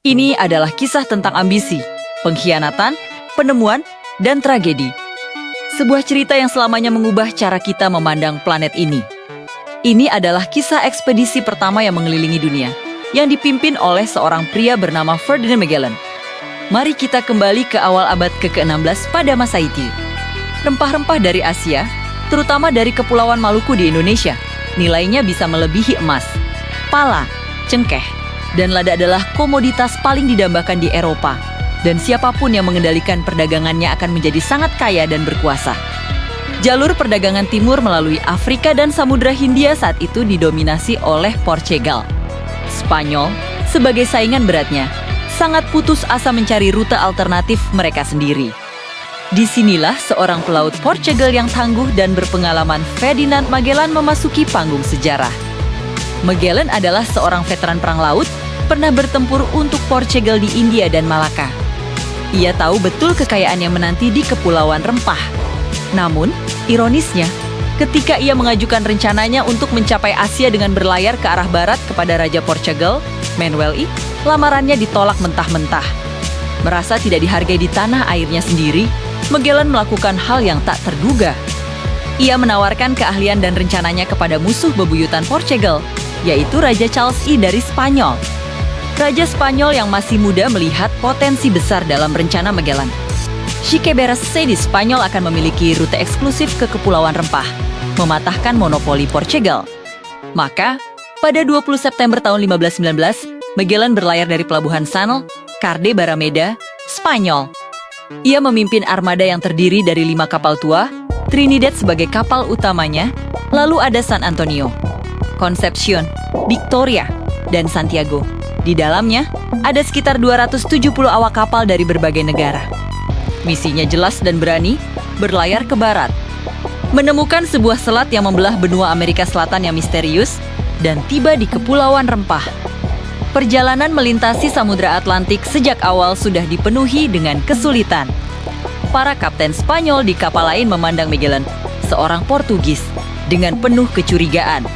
Ini adalah kisah tentang ambisi, pengkhianatan, penemuan, dan tragedi. Sebuah cerita yang selamanya mengubah cara kita memandang planet ini. Ini adalah kisah ekspedisi pertama yang mengelilingi dunia, yang dipimpin oleh seorang pria bernama Ferdinand Magellan. Mari kita kembali ke awal abad ke-16 pada masa itu. Rempah-rempah dari Asia, terutama dari Kepulauan Maluku di Indonesia, nilainya bisa melebihi emas. Pala, cengkeh, dan lada adalah komoditas paling didambakan di Eropa. Dan siapapun yang mengendalikan perdagangannya akan menjadi sangat kaya dan berkuasa. Jalur perdagangan timur melalui Afrika dan Samudra Hindia saat itu didominasi oleh Portugal. Spanyol, sebagai saingan beratnya, sangat putus asa mencari rute alternatif mereka sendiri. Disinilah seorang pelaut Portugal yang tangguh dan berpengalaman, Ferdinand Magellan, memasuki panggung sejarah. Magellan adalah seorang veteran perang laut, pernah bertempur untuk Portugal di India dan Malaka. Ia tahu betul kekayaan yang menanti di Kepulauan Rempah. Namun, ironisnya, ketika ia mengajukan rencananya untuk mencapai Asia dengan berlayar ke arah barat kepada Raja Portugal, Manuel I, lamarannya ditolak mentah-mentah. Merasa tidak dihargai di tanah airnya sendiri, Magellan melakukan hal yang tak terduga. Ia menawarkan keahlian dan rencananya kepada musuh bebuyutan Portugal, yaitu Raja Charles I dari Spanyol. Raja Spanyol yang masih muda melihat potensi besar dalam rencana Magellan. Chiqueberas di Spanyol akan memiliki rute eksklusif ke Kepulauan Rempah, mematahkan monopoli Portugal. Maka, pada 20 September tahun 1519, Magellan berlayar dari Pelabuhan Sanel, Carde Barameda, Spanyol. Ia memimpin armada yang terdiri dari 5 kapal tua, Trinidad sebagai kapal utamanya, lalu ada San Antonio, Concepcion, Victoria, dan Santiago. Di dalamnya, ada sekitar 270 awak kapal dari berbagai negara. Misinya jelas dan berani, berlayar ke barat. Menemukan sebuah selat yang membelah benua Amerika Selatan yang misterius, dan tiba di Kepulauan Rempah. Perjalanan melintasi Samudra Atlantik sejak awal sudah dipenuhi dengan kesulitan. Para kapten Spanyol di kapal lain memandang Magellan, seorang Portugis, dengan penuh kecurigaan.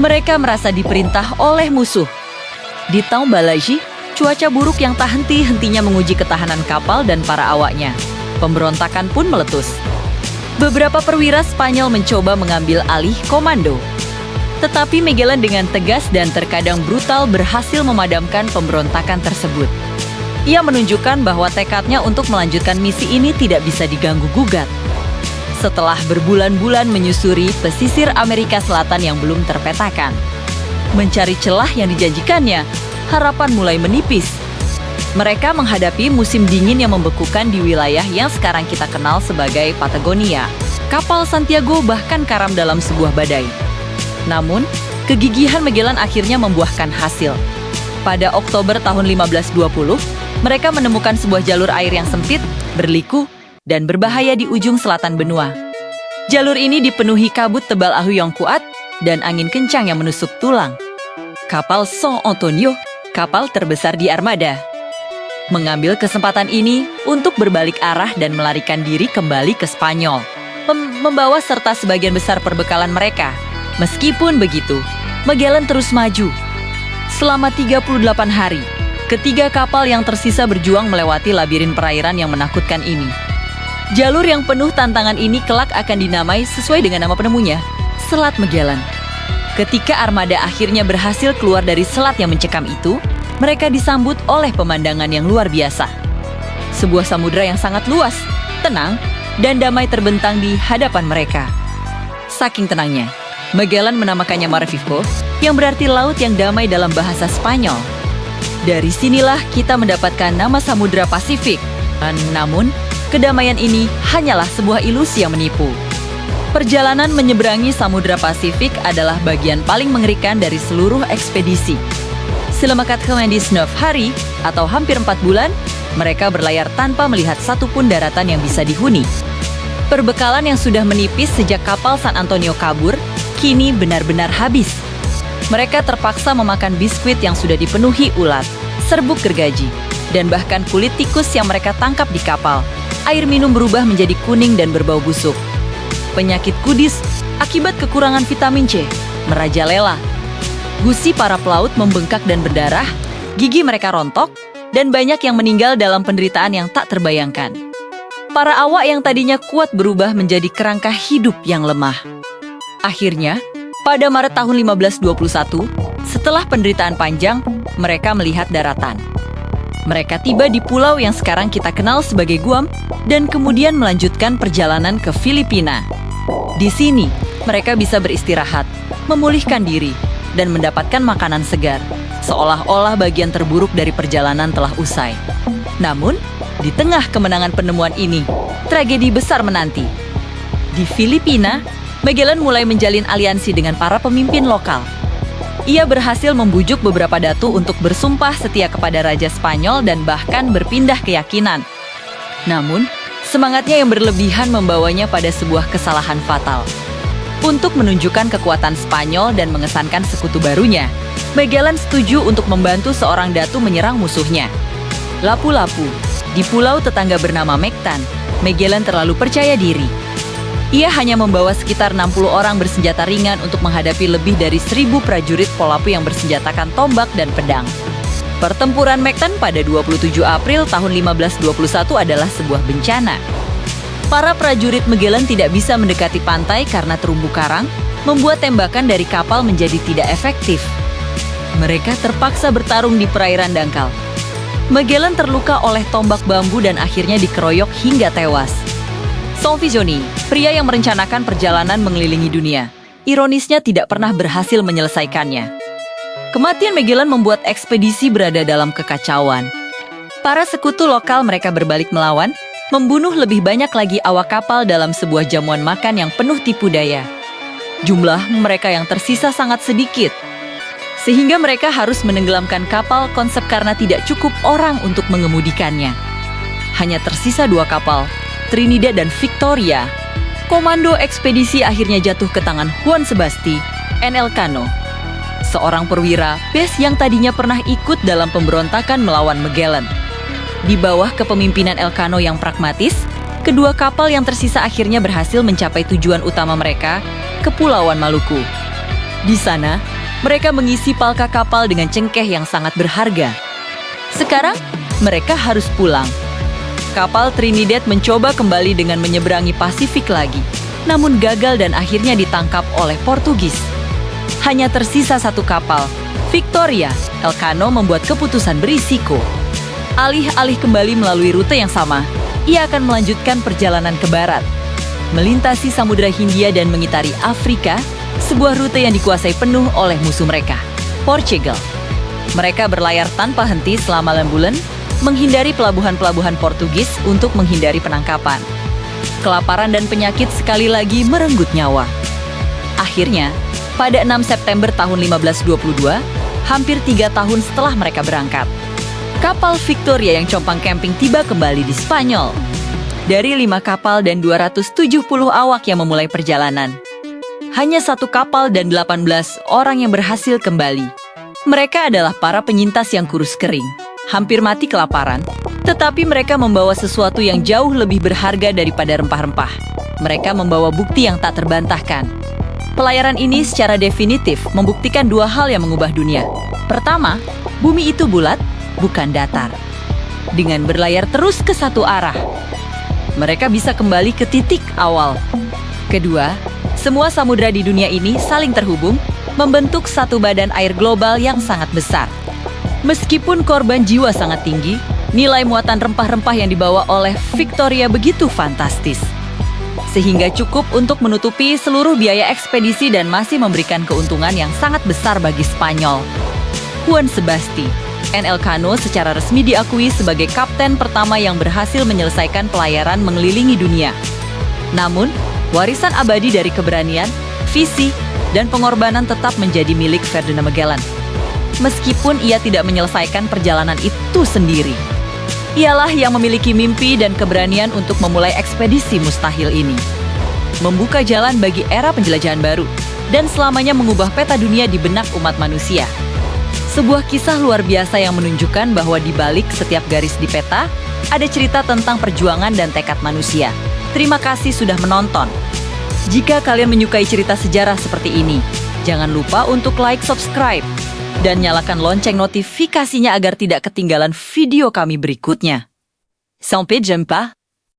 Mereka merasa diperintah oleh musuh. Di Taung Balaji, cuaca buruk yang tak henti-hentinya menguji ketahanan kapal dan para awaknya. Pemberontakan pun meletus. Beberapa perwira Spanyol mencoba mengambil alih komando. Tetapi Magellan dengan tegas dan terkadang brutal berhasil memadamkan pemberontakan tersebut. Ia menunjukkan bahwa tekadnya untuk melanjutkan misi ini tidak bisa diganggu-gugat. Setelah berbulan-bulan menyusuri pesisir Amerika Selatan yang belum terpetakan, mencari celah yang dijanjikannya, harapan mulai menipis. Mereka menghadapi musim dingin yang membekukan di wilayah yang sekarang kita kenal sebagai Patagonia. Kapal Santiago bahkan karam dalam sebuah badai. Namun, kegigihan Magellan akhirnya membuahkan hasil. Pada Oktober tahun 1520, mereka menemukan sebuah jalur air yang sempit, berliku, dan berbahaya di ujung selatan benua. Jalur ini dipenuhi kabut tebal ahu yang kuat dan angin kencang yang menusuk tulang. Kapal San Antonio, kapal terbesar di armada, mengambil kesempatan ini untuk berbalik arah dan melarikan diri kembali ke Spanyol, membawa serta sebagian besar perbekalan mereka. Meskipun begitu, Magellan terus maju. Selama 38 hari, ketiga kapal yang tersisa berjuang melewati labirin perairan yang menakutkan ini. Jalur yang penuh tantangan ini kelak akan dinamai sesuai dengan nama penemunya, Selat Magellan. Ketika armada akhirnya berhasil keluar dari selat yang mencekam itu, mereka disambut oleh pemandangan yang luar biasa. Sebuah samudra yang sangat luas, tenang, dan damai terbentang di hadapan mereka. Saking tenangnya, Magellan menamakannya Mar Vivo, yang berarti laut yang damai dalam bahasa Spanyol. Dari sinilah kita mendapatkan nama Samudra Pasifik. Namun, kedamaian ini hanyalah sebuah ilusi yang menipu. Perjalanan menyeberangi Samudra Pasifik adalah bagian paling mengerikan dari seluruh ekspedisi. Selama 99 hari atau hampir 4 bulan, mereka berlayar tanpa melihat satupun daratan yang bisa dihuni. Perbekalan yang sudah menipis sejak kapal San Antonio kabur, kini benar-benar habis. Mereka terpaksa memakan biskuit yang sudah dipenuhi ulat, serbuk gergaji, dan bahkan kulit tikus yang mereka tangkap di kapal. Air minum berubah menjadi kuning dan berbau busuk. Penyakit kudis akibat kekurangan vitamin C merajalela. Gusi para pelaut membengkak dan berdarah, Gigi mereka rontok, dan banyak yang meninggal dalam penderitaan yang tak terbayangkan. Para awak yang tadinya kuat berubah menjadi kerangka hidup yang lemah. Akhirnya, pada Maret tahun 1521, setelah penderitaan panjang, mereka melihat daratan. Mereka tiba di pulau yang sekarang kita kenal sebagai Guam dan kemudian melanjutkan perjalanan ke Filipina. Di sini, mereka bisa beristirahat, memulihkan diri, dan mendapatkan makanan segar, seolah-olah bagian terburuk dari perjalanan telah usai. Namun, di tengah kemenangan penemuan ini, tragedi besar menanti. Di Filipina, Magellan mulai menjalin aliansi dengan para pemimpin lokal. Ia berhasil membujuk beberapa datu untuk bersumpah setia kepada Raja Spanyol dan bahkan berpindah keyakinan. Namun, semangatnya yang berlebihan membawanya pada sebuah kesalahan fatal. Untuk menunjukkan kekuatan Spanyol dan mengesankan sekutu barunya, Magellan setuju untuk membantu seorang datu menyerang musuhnya. Lapu-Lapu, di pulau tetangga bernama Mactan, Magellan terlalu percaya diri. Ia hanya membawa sekitar 60 orang bersenjata ringan untuk menghadapi lebih dari 1.000 prajurit Polapu yang bersenjatakan tombak dan pedang. Pertempuran Mactan pada 27 April tahun 1521 adalah sebuah bencana. Para prajurit Magellan tidak bisa mendekati pantai karena terumbu karang, membuat tembakan dari kapal menjadi tidak efektif. Mereka terpaksa bertarung di perairan dangkal. Magellan terluka oleh tombak bambu dan akhirnya dikeroyok hingga tewas. Saint-Fizoni, pria yang merencanakan perjalanan mengelilingi dunia, ironisnya tidak pernah berhasil menyelesaikannya. Kematian Magellan membuat ekspedisi berada dalam kekacauan. Para sekutu lokal mereka berbalik melawan, membunuh lebih banyak lagi awak kapal dalam sebuah jamuan makan yang penuh tipu daya. Jumlah mereka yang tersisa sangat sedikit, sehingga mereka harus menenggelamkan kapal konsep karena tidak cukup orang untuk mengemudikannya. Hanya tersisa 2 kapal, Trinidad dan Victoria. Komando ekspedisi akhirnya jatuh ke tangan Juan Sebasti, N. Elcano, seorang perwira bes yang tadinya pernah ikut dalam pemberontakan melawan Magellan. Di bawah kepemimpinan Elcano yang pragmatis, kedua kapal yang tersisa akhirnya berhasil mencapai tujuan utama mereka, Kepulauan Maluku. Di sana, mereka mengisi palka kapal dengan cengkeh yang sangat berharga. Sekarang, mereka harus pulang. Kapal Trinidad mencoba kembali dengan menyeberangi Pasifik lagi, namun gagal dan akhirnya ditangkap oleh Portugis. Hanya tersisa 1 kapal, Victoria. Elcano membuat keputusan berisiko. Alih-alih kembali melalui rute yang sama, ia akan melanjutkan perjalanan ke barat, melintasi Samudra Hindia dan mengitari Afrika, sebuah rute yang dikuasai penuh oleh musuh mereka, Portugal. Mereka berlayar tanpa henti selama 6 bulan, menghindari pelabuhan-pelabuhan Portugis untuk menghindari penangkapan. Kelaparan dan penyakit sekali lagi merenggut nyawa. Akhirnya, pada 6 September tahun 1522, hampir 3 tahun setelah mereka berangkat, kapal Victoria yang compang camping tiba kembali di Spanyol. Dari 5 kapal dan 270 awak yang memulai perjalanan, hanya 1 kapal dan 18 orang yang berhasil kembali. Mereka adalah para penyintas yang kurus kering, hampir mati kelaparan, tetapi mereka membawa sesuatu yang jauh lebih berharga daripada rempah-rempah. Mereka membawa bukti yang tak terbantahkan. Pelayaran ini secara definitif membuktikan 2 hal yang mengubah dunia. Pertama, bumi itu bulat, bukan datar. Dengan berlayar terus ke satu arah, mereka bisa kembali ke titik awal. Kedua, semua samudra di dunia ini saling terhubung, membentuk satu badan air global yang sangat besar. Meskipun korban jiwa sangat tinggi, nilai muatan rempah-rempah yang dibawa oleh Victoria begitu fantastis, sehingga cukup untuk menutupi seluruh biaya ekspedisi dan masih memberikan keuntungan yang sangat besar bagi Spanyol. Juan Sebasti, N. Elcano secara resmi diakui sebagai kapten pertama yang berhasil menyelesaikan pelayaran mengelilingi dunia. Namun, warisan abadi dari keberanian, visi, dan pengorbanan tetap menjadi milik Ferdinand Magellan. Meskipun ia tidak menyelesaikan perjalanan itu sendiri, ialah yang memiliki mimpi dan keberanian untuk memulai ekspedisi mustahil ini, membuka jalan bagi era penjelajahan baru, dan selamanya mengubah peta dunia di benak umat manusia. Sebuah kisah luar biasa yang menunjukkan bahwa di balik setiap garis di peta, ada cerita tentang perjuangan dan tekad manusia. Terima kasih sudah menonton. Jika kalian menyukai cerita sejarah seperti ini, jangan lupa untuk like, subscribe, Dan nyalakan lonceng notifikasinya agar tidak ketinggalan video kami berikutnya. Sampai jumpa!